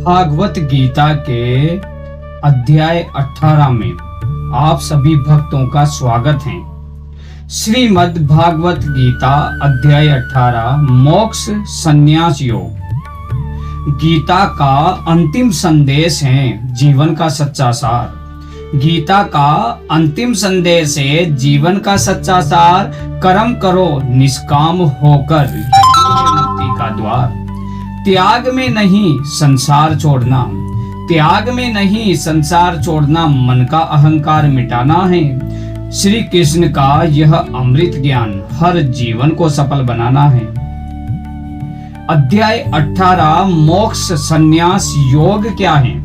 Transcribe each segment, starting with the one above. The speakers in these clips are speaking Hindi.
भागवत गीता के अध्याय 18 में आप सभी भक्तों का स्वागत है। श्रीमद् भागवत गीता अध्याय 18 मोक्ष संन्यास योग। गीता का अंतिम संदेश है जीवन का सच्चा सार। गीता का अंतिम संदेश है जीवन का सच्चा सार। कर्म करो निष्काम होकर मुक्ति का द्वार। त्याग में नहीं संसार छोड़ना, त्याग में नहीं संसार छोड़ना, मन का अहंकार मिटाना है। श्री कृष्ण का यह अमृत ज्ञान हर जीवन को सफल बनाना है। अध्याय 18 मोक्ष संन्यास योग क्या है?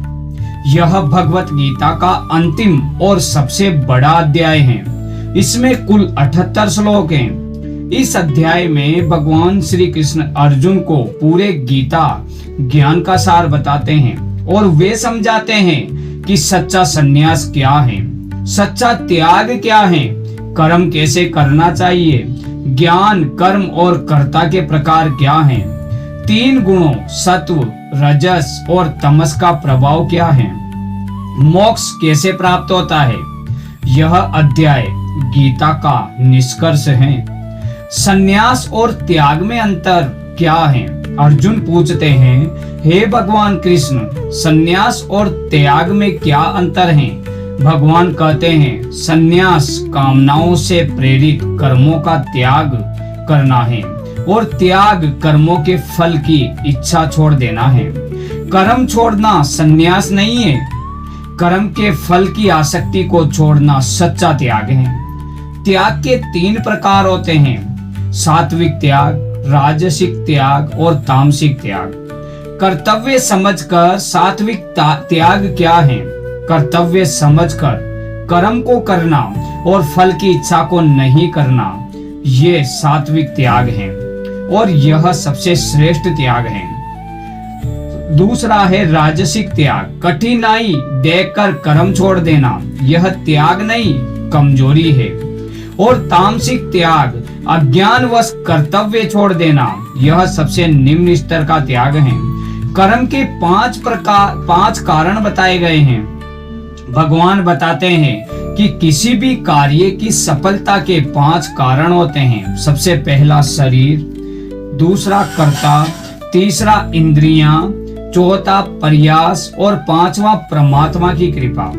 यह भगवत गीता का अंतिम और सबसे बड़ा अध्याय है। इसमें कुल 78 श्लोक हैं। इस अध्याय में भगवान श्री कृष्ण अर्जुन को पूरे गीता ज्ञान का सार बताते हैं और वे समझाते हैं कि सच्चा संन्यास क्या है, सच्चा त्याग क्या है, कर्म कैसे करना चाहिए, ज्ञान कर्म और कर्ता के प्रकार क्या हैं, 3 गुणों सत्व रजस और तमस का प्रभाव क्या है, मोक्ष कैसे प्राप्त होता है। यह अध्याय गीता का निष्कर्ष है। संन्यास और त्याग में अंतर क्या है? अर्जुन पूछते हैं, हे भगवान कृष्ण, संन्यास और त्याग में क्या अंतर है? भगवान कहते हैं, संन्यास कामनाओं से प्रेरित कर्मों का त्याग करना है और त्याग कर्मों के फल की इच्छा छोड़ देना है। कर्म छोड़ना संन्यास नहीं है, कर्म के फल की आसक्ति को छोड़ना सच्चा त्याग है। त्याग के 3 प्रकार होते हैं, सात्विक त्याग, राजसिक त्याग और तामसिक त्याग। कर्तव्य समझकर सात्विक त्याग क्या है? कर्तव्य समझकर कर्म को करना और फल की इच्छा को नहीं करना, ये सात्विक त्याग है और यह सबसे श्रेष्ठ त्याग है। दूसरा है राजसिक त्याग, कठिनाई देखकर कर्म छोड़ देना, यह त्याग नहीं कमजोरी है। और तामसिक त्याग, अज्ञानवश कर्तव्य छोड़ देना, यह सबसे निम्न स्तर का त्याग है। कर्म के 5 कारण बताए गए हैं। भगवान बताते हैं कि किसी भी कार्य की सफलता के 5 कारण होते हैं। सबसे पहला शरीर, दूसरा कर्ता, तीसरा इंद्रियां, चौथा प्रयास और 5वां परमात्मा की कृपा।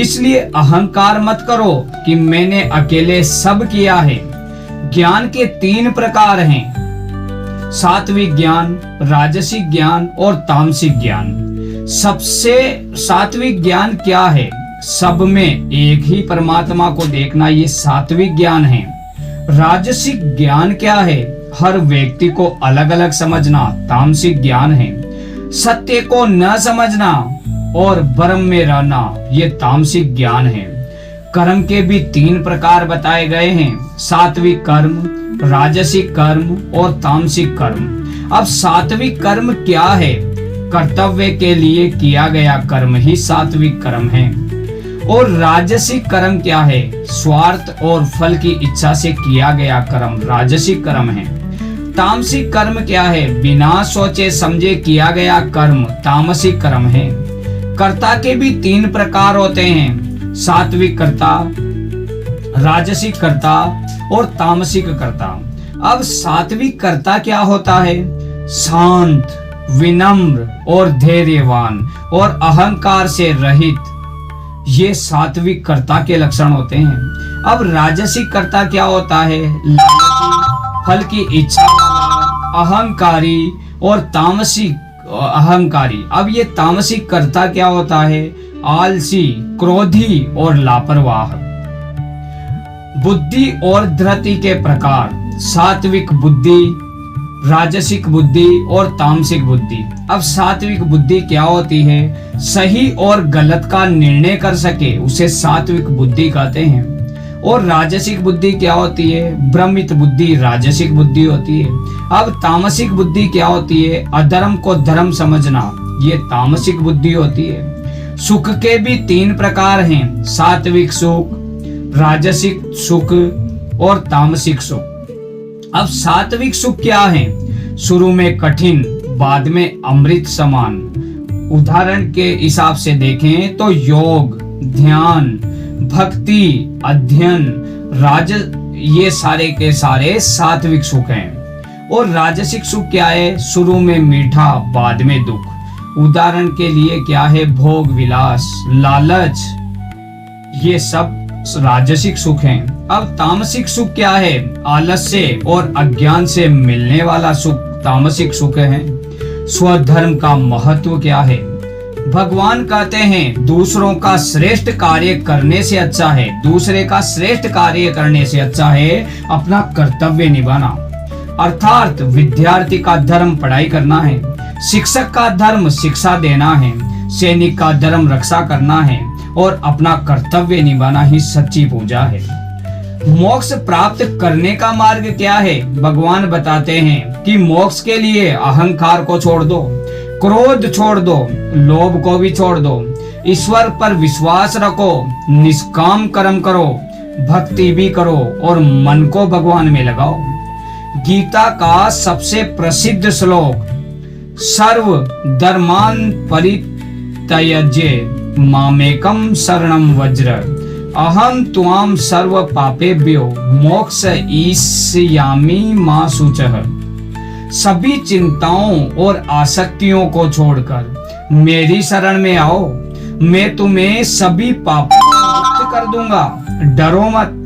इसलिए अहंकार मत करो कि मैंने अकेले सब किया है। ज्ञान के 3 प्रकार हैं, सात्विक ज्ञान, राजसिक ज्ञान और तामसिक ज्ञान। सबसे सात्विक ज्ञान क्या है? सब में एक ही परमात्मा को देखना, ये सात्विक ज्ञान है। राजसिक ज्ञान क्या है? हर व्यक्ति को अलग अलग समझना, तामसिक ज्ञान है। सत्य को न समझना और भ्रम में रहना, ये तामसिक ज्ञान है। कर्म के भी 3 प्रकार बताए गए हैं, सात्विक कर्म, राजसिक कर्म और तामसिक कर्म। अब सात्विक कर्म क्या है? कर्तव्य के लिए किया गया कर्म ही सात्विक कर्म है। और राजसिक कर्म क्या है? स्वार्थ और फल की इच्छा से किया गया कर्म राजसिक कर्म है। तामसिक कर्म क्या है? बिना सोचे समझे किया गया कर्म तामसिक कर्म है। कर्ता के भी 3 प्रकार होते हैं, सात्विक कर्ता, राजसिक कर्ता और तामसिक कर्ता। अब सात्विक कर्ता क्या होता है? शांत, विनम्र और धैर्यवान और अहंकार से रहित, ये सात्विक कर्ता के लक्षण होते हैं। अब राजसिक कर्ता क्या होता है? लालची, फल की इच्छा, अहंकारी और तामसिक अहंकारी। अब ये तामसिक कर्ता क्या होता है? आलसी, क्रोधी और लापरवाह। बुद्धि और धृति के प्रकार, सात्विक बुद्धि, राजसिक बुद्धि और तामसिक बुद्धि। अब सात्विक बुद्धि क्या होती है? सही और गलत का निर्णय कर सके, उसे सात्विक बुद्धि कहते हैं। और राजसिक बुद्धि क्या होती है? भ्रमित बुद्धि राजसिक बुद्धि होती है। अब तामसिक बुद्धि क्या होती है? अधर्म को धर्म समझना, ये तामसिक बुद्धि होती है। सुख के भी 3 प्रकार हैं, सात्विक सुख, राजसिक सुख और तामसिक सुख। अब सात्विक सुख क्या है? शुरू में कठिन, बाद में अमृत समान, उदाहरण के हिसाब से देखें तो योग, ध्यान, भक्ति, अध्ययन, ये सारे के सारे सात्विक सुख हैं। और राजसिक सुख क्या है? शुरू में मीठा, बाद में दुख। उदाहरण के लिए क्या है? भोग विलास, लालच, ये सब राजसिक सुख हैं। अब तामसिक सुख क्या है? आलस्य और अज्ञान से मिलने वाला सुख तामसिक सुख है। स्वधर्म का महत्व क्या है? भगवान कहते हैं दूसरों का श्रेष्ठ कार्य करने से अच्छा है, दूसरे का श्रेष्ठ कार्य करने से अच्छा है अपना कर्तव्य निभाना। अर्थात विद्यार्थी का धर्म पढ़ाई करना है, शिक्षक का धर्म शिक्षा देना है, सैनिक का धर्म रक्षा करना है और अपना कर्तव्य निभाना ही सच्ची पूजा है। मोक्ष प्राप्त करने का मार्ग क्या है? भगवान बताते हैं कि मोक्ष के लिए अहंकार को छोड़ दो, क्रोध छोड़ दो, लोभ को भी छोड़ दो, ईश्वर पर विश्वास रखो, निष्काम कर्म करो, भक्ति भी करो और मन को भगवान में लगाओ। गीता का सबसे प्रसिद्ध श्लोक सर्व धर्मान परित्यज्य मामेकम शरणम व्रज अहम त्वाम सर्व पापेभ्यो मोक्षयिष्यामि मा शुचः। सभी चिंताओं और आसक्तियों को छोड़कर मेरी शरण में आओ, मैं तुम्हें सभी पापों से मुक्त कर दूंगा, डरो मत।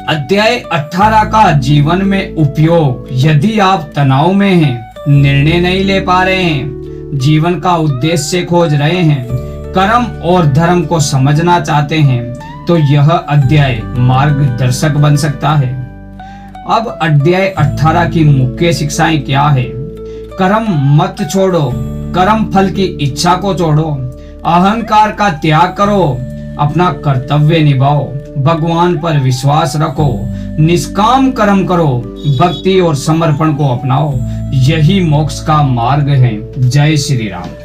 अध्याय 18 का जीवन में उपयोग। यदि आप तनाव में हैं, निर्णय नहीं ले पा रहे हैं, जीवन का उद्देश्य खोज रहे हैं, कर्म और धर्म को समझना चाहते हैं, तो यह अध्याय मार्गदर्शक बन सकता है। अब अध्याय 18 की मुख्य शिक्षाएं क्या है? कर्म मत छोड़ो, कर्म फल की इच्छा को छोड़ो, अहंकार का त्याग करो, अपना कर्तव्य निभाओ, भगवान पर विश्वास रखो, निष्काम कर्म करो, भक्ति और समर्पण को अपनाओ। यही मोक्ष का मार्ग है। जय श्री राम।